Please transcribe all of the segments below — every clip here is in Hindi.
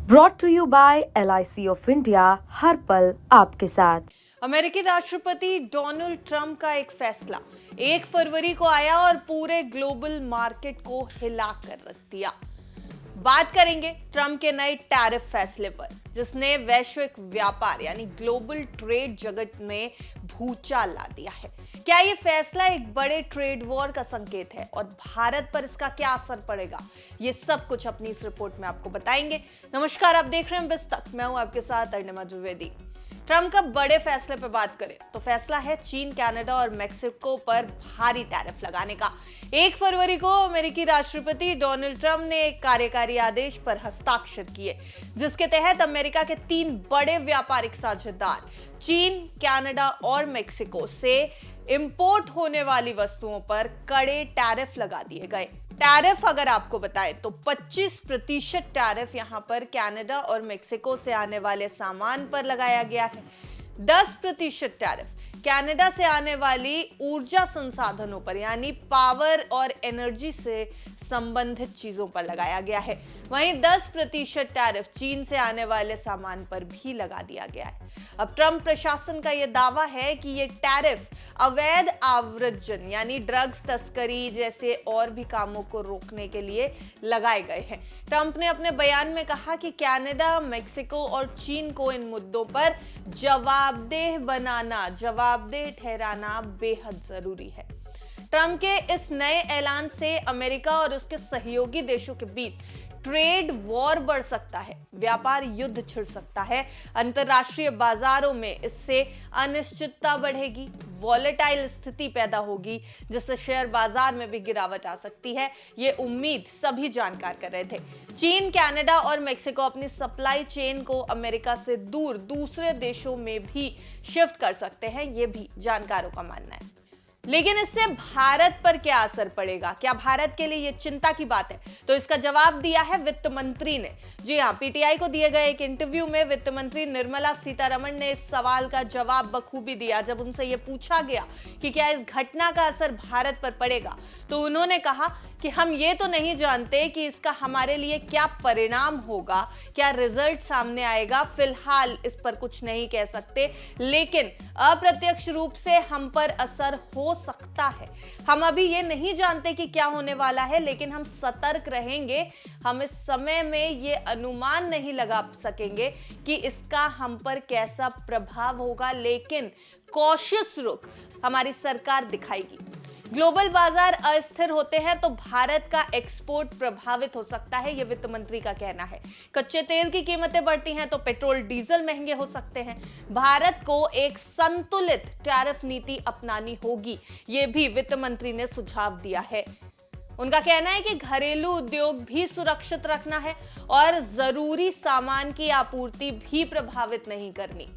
Brought to you by LIC of India, हर पल आपके साथ। अमेरिकी राष्ट्रपति डोनाल्ड ट्रंप का एक फैसला 1 फरवरी को आया और पूरे ग्लोबल मार्केट को हिला कर रख दिया। बात करेंगे ट्रंप के नए टैरिफ फैसले पर, जिसने वैश्विक व्यापार यानी ग्लोबल ट्रेड जगत में भूचाल ला दिया है। क्या ये फैसला एक बड़े ट्रेड वॉर का संकेत है और भारत पर इसका क्या असर पड़ेगा? ये सब कुछ अपनी इस रिपोर्ट में आपको बताएंगे। नमस्कार, आप देख रहे हैं बिज तक। मैं हूं आपके साथ अर्णिमा द्विवेदी। ट्रंप का बड़े फैसले पर बात करें तो फैसला है चीन, कनाडा और मेक्सिको पर भारी टैरिफ लगाने का। 1 फरवरी को अमेरिकी राष्ट्रपति डोनाल्ड ट्रंप ने एक कार्यकारी आदेश पर हस्ताक्षर किए, जिसके तहत अमेरिका के 3 बड़े व्यापारिक साझेदार चीन, कनाडा और मेक्सिको से इंपोर्ट होने वाली वस्तुओं पर कड़े टैरिफ लगा दिए गए। टैरिफ अगर आपको बताएं तो 25% टैरिफ यहां पर कनाडा और मेक्सिको से आने वाले सामान पर लगाया गया है। 10% टैरिफ कनाडा से आने वाली ऊर्जा संसाधनों पर यानी पावर और एनर्जी से संबंधित चीजों पर लगाया गया है। वहीं 10% टैरिफ चीन से आने वाले सामान पर भी लगा दिया गया है। अब ट्रंप प्रशासन का यह दावा है कि ये टैरिफ अवैध आव्रजन यानी ड्रग्स तस्करी जैसे और भी कामों को रोकने के लिए लगाए गए हैं। ट्रंप ने अपने बयान में कहा कि कनाडा, मेक्सिको और चीन को इन मुद्दों पर जवाबदेह ठहराना बेहद जरूरी है। ट्रंप के इस नए ऐलान से अमेरिका और उसके सहयोगी देशों के बीच ट्रेड वॉर बढ़ सकता है, व्यापार युद्ध छिड़ सकता है, अंतरराष्ट्रीय बाजारों में इससे अनिश्चितता बढ़ेगी, वॉलेटाइल स्थिति पैदा होगी, जिससे शेयर बाजार में भी गिरावट आ सकती है। ये उम्मीद सभी जानकार कर रहे थे। चीन, कनाडा और मेक्सिको अपनी सप्लाई चेन को अमेरिका से दूर दूसरे देशों में भी शिफ्ट कर सकते हैं, ये भी जानकारों का मानना है। लेकिन इससे भारत पर क्या असर पड़ेगा? क्या भारत के लिए यह चिंता की बात है? तो इसका जवाब दिया है वित्त मंत्री ने। जी हां, पीटीआई को दिए गए एक इंटरव्यू में वित्त मंत्री निर्मला सीतारमण ने इस सवाल का जवाब बखूबी दिया। जब उनसे यह पूछा गया कि क्या इस घटना का असर भारत पर पड़ेगा, तो उन्होंने कहा कि हम ये तो नहीं जानते कि इसका हमारे लिए क्या परिणाम होगा, क्या रिजल्ट सामने आएगा। फिलहाल इस पर कुछ नहीं कह सकते, लेकिन अप्रत्यक्ष रूप से हम पर असर हो सकता है। हम अभी ये नहीं जानते कि क्या होने वाला है, लेकिन हम सतर्क रहेंगे। हम इस समय में ये अनुमान नहीं लगा सकेंगे कि इसका हम पर कैसा प्रभाव होगा, लेकिन कॉशियस रुख हमारी सरकार दिखाएगी। ग्लोबल बाजार अस्थिर होते हैं तो भारत का एक्सपोर्ट प्रभावित हो सकता है, यह वित्त मंत्री का कहना है। कच्चे तेल की कीमतें बढ़ती हैं तो पेट्रोल डीजल महंगे हो सकते हैं। भारत को एक संतुलित टैरिफ नीति अपनानी होगी, यह भी वित्त मंत्री ने सुझाव दिया है। उनका कहना है कि घरेलू उद्योग भी सुरक्षित रखना है और जरूरी सामान की आपूर्ति भी प्रभावित नहीं करनी।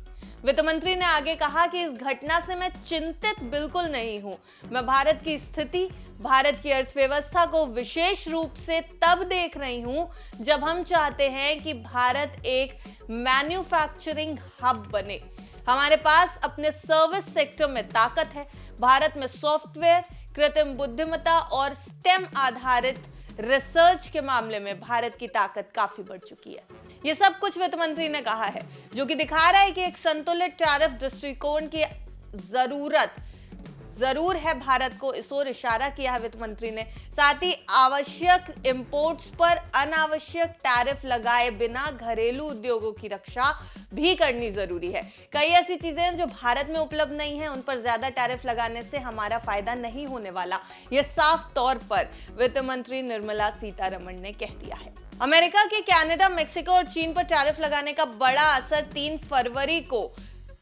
वित्त मंत्री ने आगे कहा कि इस घटना से मैं चिंतित बिल्कुल नहीं हूं। मैं भारत की स्थिति, भारत की अर्थव्यवस्था को विशेष रूप से तब देख रही हूं जब हम चाहते हैं कि भारत एक मैन्युफैक्चरिंग हब बने। हमारे पास अपने सर्विस सेक्टर में ताकत है। भारत में सॉफ्टवेयर, कृत्रिम बुद्धिमत्ता और स्टेम आधारित रिसर्च के मामले में भारत की ताकत काफी बढ़ चुकी है। ये सब कुछ वित्त मंत्री ने कहा है, जो कि दिखा रहा है कि एक संतुलित टैरिफ दृष्टिकोण की जरूरत जरूर है भारत को। इस ओर इशारा किया है वित्त मंत्री ने। साथ ही आवश्यक इंपोर्ट्स पर अनावश्यक टैरिफ लगाए बिना घरेलू उद्योगों की रक्षा भी करनी जरूरी है। कई ऐसी चीजें हैं जो भारत में उपलब्ध नहीं है, उन पर ज्यादा टैरिफ लगाने से हमारा फायदा नहीं होने वाला, यह साफ तौर पर वित्त मंत्री निर्मला सीतारमण ने कह दिया है। अमेरिका के कनाडा, मेक्सिको और चीन पर टैरिफ लगाने का बड़ा असर 3 फरवरी को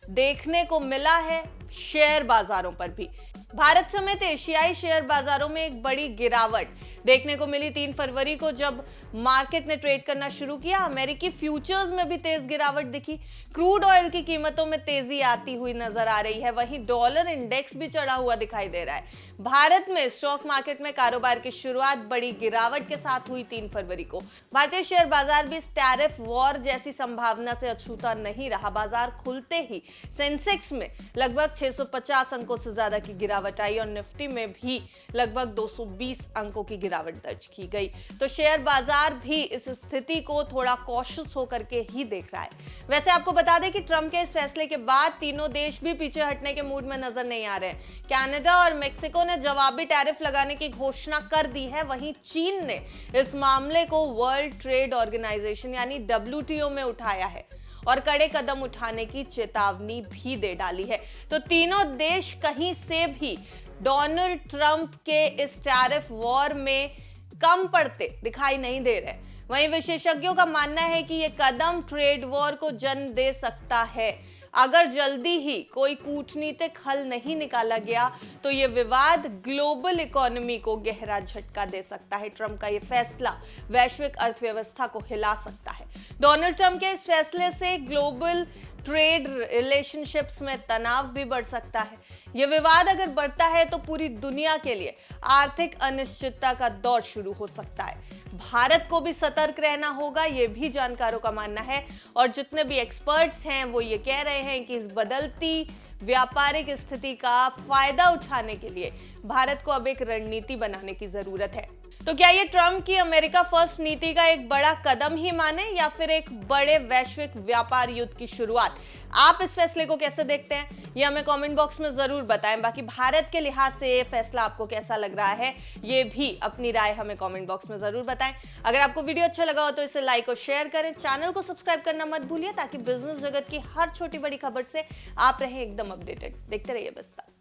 देखने को मिला है शेयर बाजारों पर भी। भारत समेत एशियाई शेयर बाजारों में एक बड़ी गिरावट देखने को मिली 3 फरवरी को, जब मार्केट ने ट्रेड करना शुरू किया। अमेरिकी फ्यूचर्स में भी तेज गिरावट दिखी। क्रूड ऑयल की कीमतों में तेजी आती हुई नजर आ रही है। वहीं डॉलर इंडेक्स भी चढ़ा हुआ दिखाई दे रहा है। भारत में स्टॉक मार्केट में कारोबार की शुरुआत बड़ी गिरावट के साथ हुई 3 फरवरी को। भारतीय शेयर बाजार भी टैरिफ वॉर जैसी संभावना से अछूता नहीं रहा। बाजार खुलते ही सेंसेक्स में लगभग 650 अंकों से ज्यादा की गिरावट आई और निफ्टी में भी लगभग 220 अंकों की गिरावट दर्ज की गई। तो शेयर बाजार बाजार भी इस स्थिति को थोड़ा कॉशियस होकर के ही देख रहा है। वैसे आपको बता दें कि ट्रंप के इस फैसले के बाद तीनों देश भी पीछे हटने के मूड में नजर नहीं आ रहे हैं। कनाडा और मेक्सिको ने जवाबी टैरिफ लगाने की घोषणा कर दी है, वहीं चीन ने इस मामले को वर्ल्ड ट्रेड ऑर्गेनाइजेशन यानी WTO में उठाया है और कड़े कदम उठाने की चेतावनी भी दे डाली है। तो तीनों देश कहीं से भी डोनाल्ड ट्रंप के इस टैरिफ वॉर में कम पड़ते दिखाई नहीं दे रहे। वहीं विशेषज्ञों का मानना है कि यह कदम ट्रेड वॉर को जन्म दे सकता है। अगर जल्दी ही कोई कूटनीतिक हल नहीं निकाला गया तो यह विवाद ग्लोबल इकोनॉमी को गहरा झटका दे सकता है। ट्रंप का यह फैसला वैश्विक अर्थव्यवस्था को हिला सकता है। डोनाल्ड ट्रंप के इस फैसले से ग्लोबल ट्रेड रिलेशनशिप्स में तनाव भी बढ़ सकता है। यह विवाद अगर बढ़ता है तो पूरी दुनिया के लिए आर्थिक अनिश्चितता का दौर शुरू हो सकता है। भारत को भी सतर्क रहना होगा, यह भी जानकारों का मानना है। और जितने भी एक्सपर्ट्स हैं वो ये कह रहे हैं कि इस बदलती व्यापारिक स्थिति का फायदा उठाने के लिए भारत को अब एक रणनीति बनाने की जरूरत है। तो क्या ये ट्रंप की अमेरिका फर्स्ट नीति का एक बड़ा कदम ही माने या फिर एक बड़े वैश्विक व्यापार युद्ध की शुरुआत? आप इस फैसले को कैसे देखते हैं ये हमें कमेंट बॉक्स में जरूर बताएं। बाकी भारत के लिहाज से ये फैसला आपको कैसा लग रहा है ये भी अपनी राय हमें कमेंट बॉक्स में जरूर बताएं। अगर आपको वीडियो अच्छा लगा हो तो इसे लाइक और शेयर करें, चैनल को सब्सक्राइब करना मत भूलिए ताकि बिजनेस जगत की हर छोटी बड़ी खबर से आप रहें एकदम अपडेटेड। देखते रहिए बिस्तार।